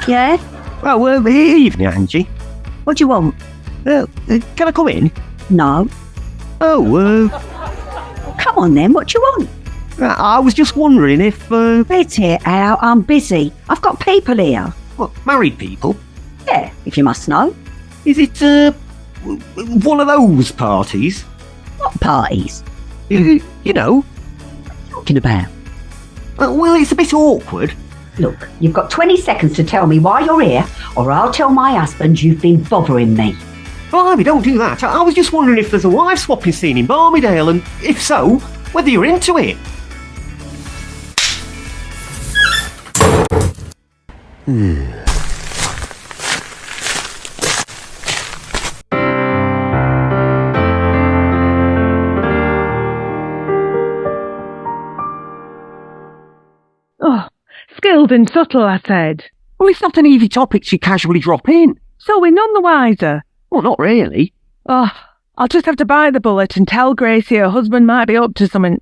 Yeah? Oh, evening, Angie. What do you want? Can I come in? No. Oh, Come on then, what do you want? I was just wondering if, Bed's here, Al. I'm busy. I've got people here. what, married people? Yeah, if you must know. Is it, one of those parties? What parties? You know? Talking about? Well, it's a bit awkward. Look, you've got 20 seconds to tell me why you're here, or I'll tell my husband you've been bothering me. Blimey, don't do that. I was just wondering if there's a wife-swapping scene in Barmy Dale, and if so, whether you're into it. Oh, skilled and subtle, I said. Well, it's not an easy topic you casually drop in. So we're none the wiser. Well, not really. Oh, I'll just have to bite the bullet and tell Gracie her husband might be up to something.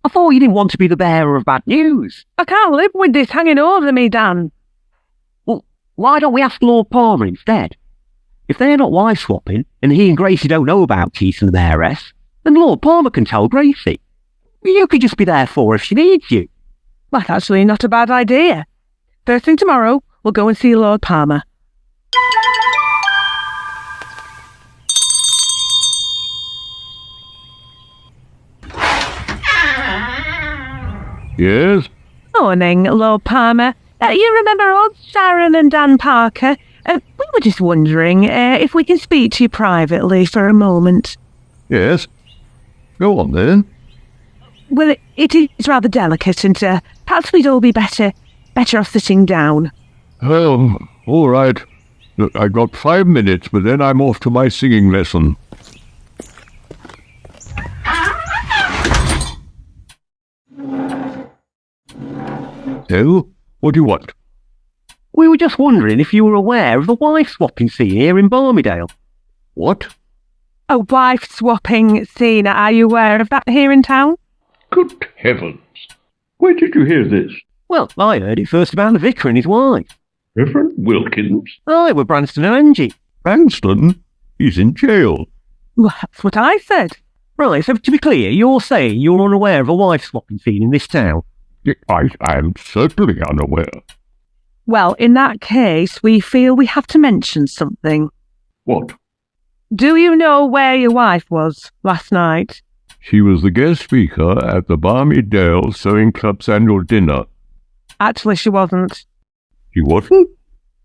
I thought you didn't want to be the bearer of bad news. I can't live with this hanging over me, Dan. Well, why don't we ask Lord Palmer instead? If they're not wife-swapping, and he and Gracie don't know about Keith and the Mayoress, then Lord Palmer can tell Gracie. You could just be there for her if she needs you. That's actually not a bad idea. First thing tomorrow, we'll go and see Lord Palmer. Yes? Morning, Lord Palmer. You remember old Sharon and Dan Parker? We were just wondering if we can speak to you privately for a moment. Yes? Go on then. Well, it is rather delicate, and perhaps we'd all be better off sitting down. Well, all right. Look, I got 5 minutes, but then I'm off to my singing lesson. So, what do you want? We were just wondering if you were aware of the wife-swapping scene here in Barmy Dale. What? A wife-swapping scene. Are you aware of that here in town? Good heavens! Where did you hear this? Well, I heard it first about the vicar and his wife. Reverend Willkins? Aye, with Branston and Angie. Branston? He's in jail. Well, that's what I said. Right, so to be clear, you're saying you're unaware of a wife-swapping scene in this town? I am certainly unaware. Well, in that case, we feel we have to mention something. What? Do you know where your wife was last night? She was the guest speaker at the Barmy Dale Sewing Club's annual dinner. Actually, she wasn't. She wasn't?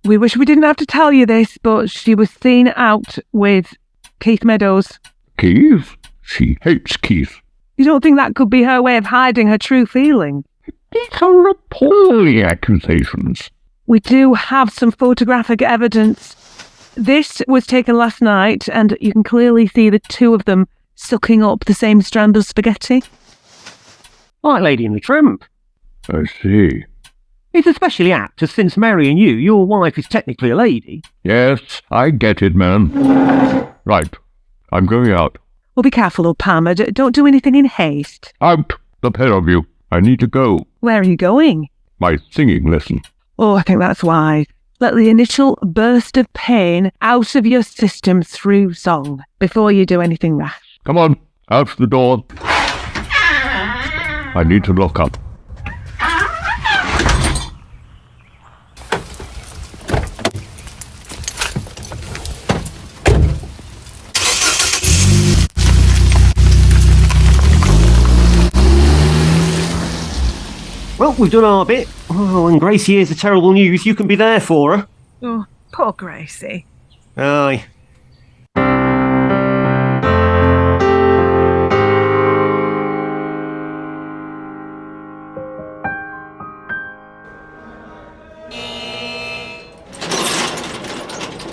We wish we didn't have to tell you this, but she was seen out with Keith Meadows. Keith? She hates Keith. You don't think that could be her way of hiding her true feeling? These are appalling accusations. We do have some photographic evidence. This was taken last night, and you can clearly see the two of them sucking up the same strand of spaghetti. Like Lady and the Tramp. I see. It's especially apt, as since marrying you, your wife is technically a lady. Yes, I get it, man. Right, I'm going out. Well, be careful, Lord Palmer. Don't do anything in haste. Out, the pair of you. I need to go. Where are you going? My singing lesson. Oh, I think that's wise. Let the initial burst of pain out of your system through song before you do anything rash. Come on, out the door. I need to lock up. Well, we've done our bit. Oh, when Gracie hears the terrible news, you can be there for her. Oh, poor Gracie. Aye.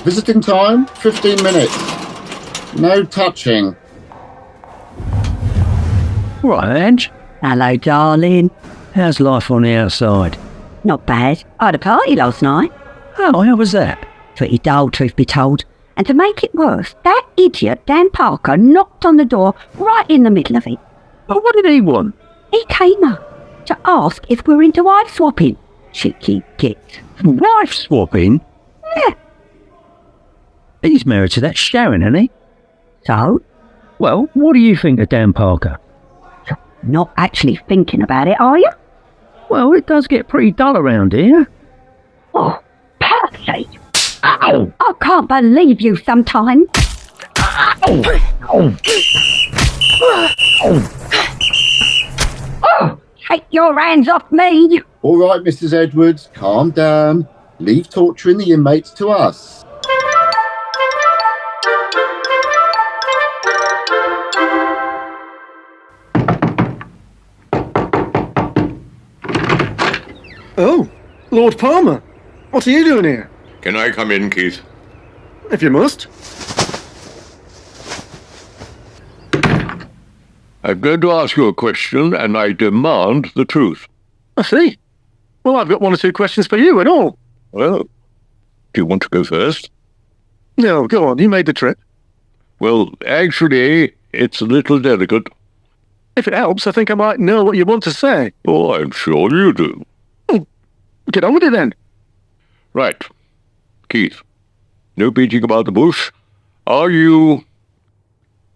Visiting time, 15 minutes. No touching. All right, Ange. Hello, darling. How's life on the outside? Not bad. I had a party last night. Oh, how was that? Pretty dull, truth be told. And to make it worse, that idiot, Dan Parker, knocked on the door right in the middle of it. But what did he want? He came up to ask if we're into wife swapping. cheeky git. Wife swapping? Yeah, He's married to that Sharon, isn't he? so? Well, what do you think of Dan Parker? Not actually thinking about it, are you? Well, it does get pretty dull around here. Oh, Percy! Ow! I can't believe you sometimes. Oh, take your hands off me! All right, Mrs. Edwards, calm down. Leave torturing the inmates to us. Oh, Lord Palmer. What are you doing here? Can I come in, Keith? If you must. I'm going to ask you a question, and I demand the truth. I see. Well, I've got one or two questions for you and all. Well, do you want to go first? No, go on, you made the trip. Well, actually, it's a little delicate. If it helps, I think I might know what you want to say. Oh, I'm sure you do. Get on with it then. Right. Keith, no beating about the bush. Are you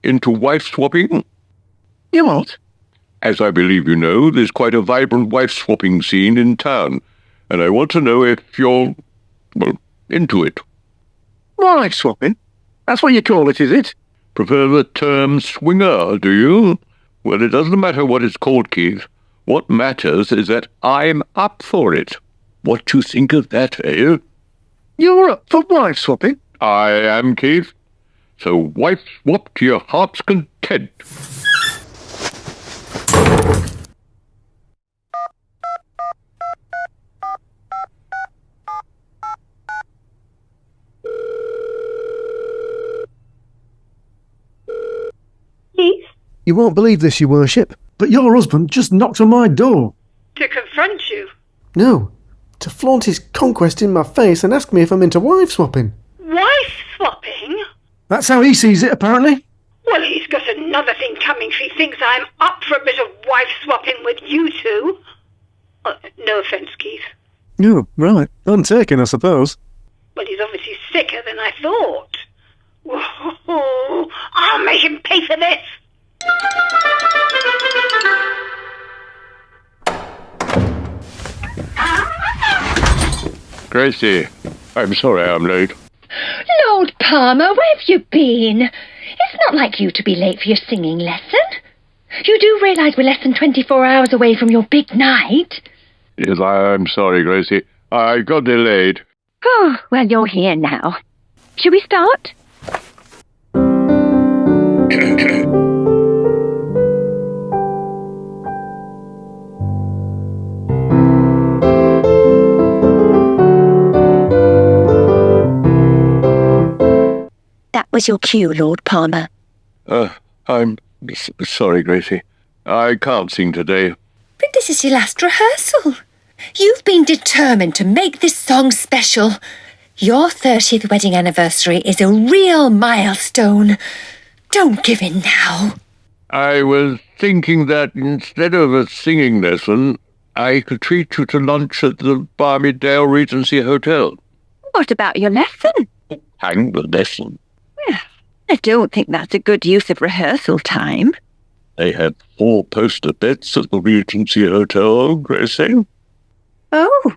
into wife swapping? You what? As I believe you know, there's quite a vibrant wife swapping scene in town, and I want to know if you're, well, into it. Wife swapping? That's what you call it, is it? Prefer the term swinger, do you? Well, it doesn't matter what it's called, Keith. What matters is that I'm up for it. What do you think of that, eh? You're up for wife swapping? I am, Keith. So wife swap to your heart's content. Keith? You won't believe this, your worship, but your husband just knocked on my door. To confront you. No, to flaunt his conquest in my face and ask me if I'm into wife swapping. Wife swapping? That's how he sees it, apparently. Well, he's got another thing coming if he thinks I'm up for a bit of wife swapping with you two. No offence, Keith. Oh, right. Untaken, I suppose. Well, he's obviously sicker than I thought. Whoa, I'll make him pay for this. Gracie, I'm sorry I'm late. Lord Palmer, where have you been? It's not like you to be late for your singing lesson. You do realise we're less than 24 hours away from your big night? Yes, I'm sorry, Gracie. I got delayed. Oh, well, you're here now. Shall we start? That was your cue, Lord Palmer. I'm sorry, Gracie. I can't sing today. But this is your last rehearsal. You've been determined to make this song special. Your 30th wedding anniversary is a real milestone. Don't give in now. I was thinking that instead of a singing lesson, I could treat you to lunch at the Barmy Dale Regency Hotel. What about your lesson? Hang the lesson. Well, I don't think that's a good use of rehearsal time. They have 4 poster beds at the Regency Hotel, Gracie. Oh,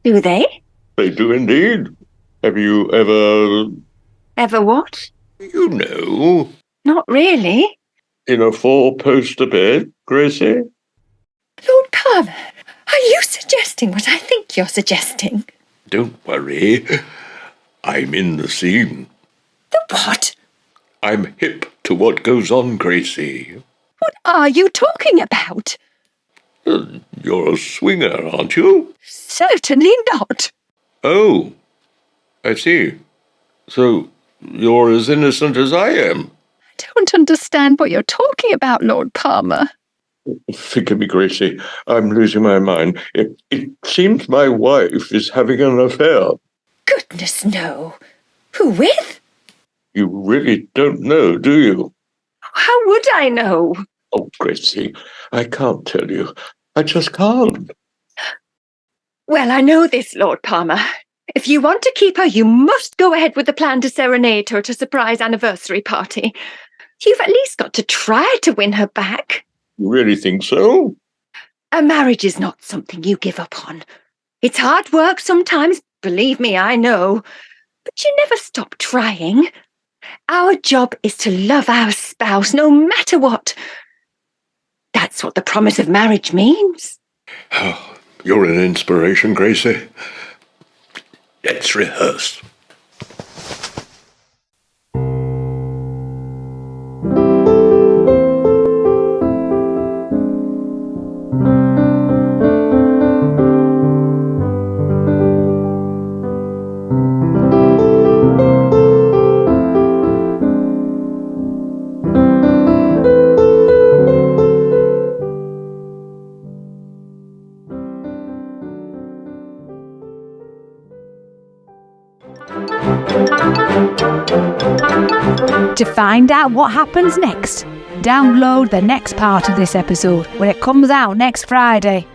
do they? They do indeed. Have you ever... Ever what? You know, Not really. in a 4-poster bed, Gracie? Lord Palmer, are you suggesting what I think you're suggesting? Don't worry. I'm in the scene. The what? I'm hip to what goes on, Gracie. What are you talking about? You're a swinger, aren't you? Certainly not. Oh, I see. So you're as innocent as I am. I don't understand what you're talking about, Lord Palmer. Forgive me, Gracie. I'm losing my mind. It seems my wife is having an affair. Goodness, no. Who with? You really don't know, do you? How would I know? Oh, Gracie, I can't tell you. I just can't. Well, I know this, Lord Palmer. If you want to keep her, you must go ahead with the plan to serenade her at a surprise anniversary party. You've at least got to try to win her back. You really think so? A marriage is not something you give up on. It's hard work sometimes, believe me, I know. But you never stop trying. Our job is to love our spouse, no matter what. That's what the promise of marriage means. Oh, you're an inspiration, Gracie. Let's rehearse. To find out what happens next, download the next part of this episode when it comes out next Friday.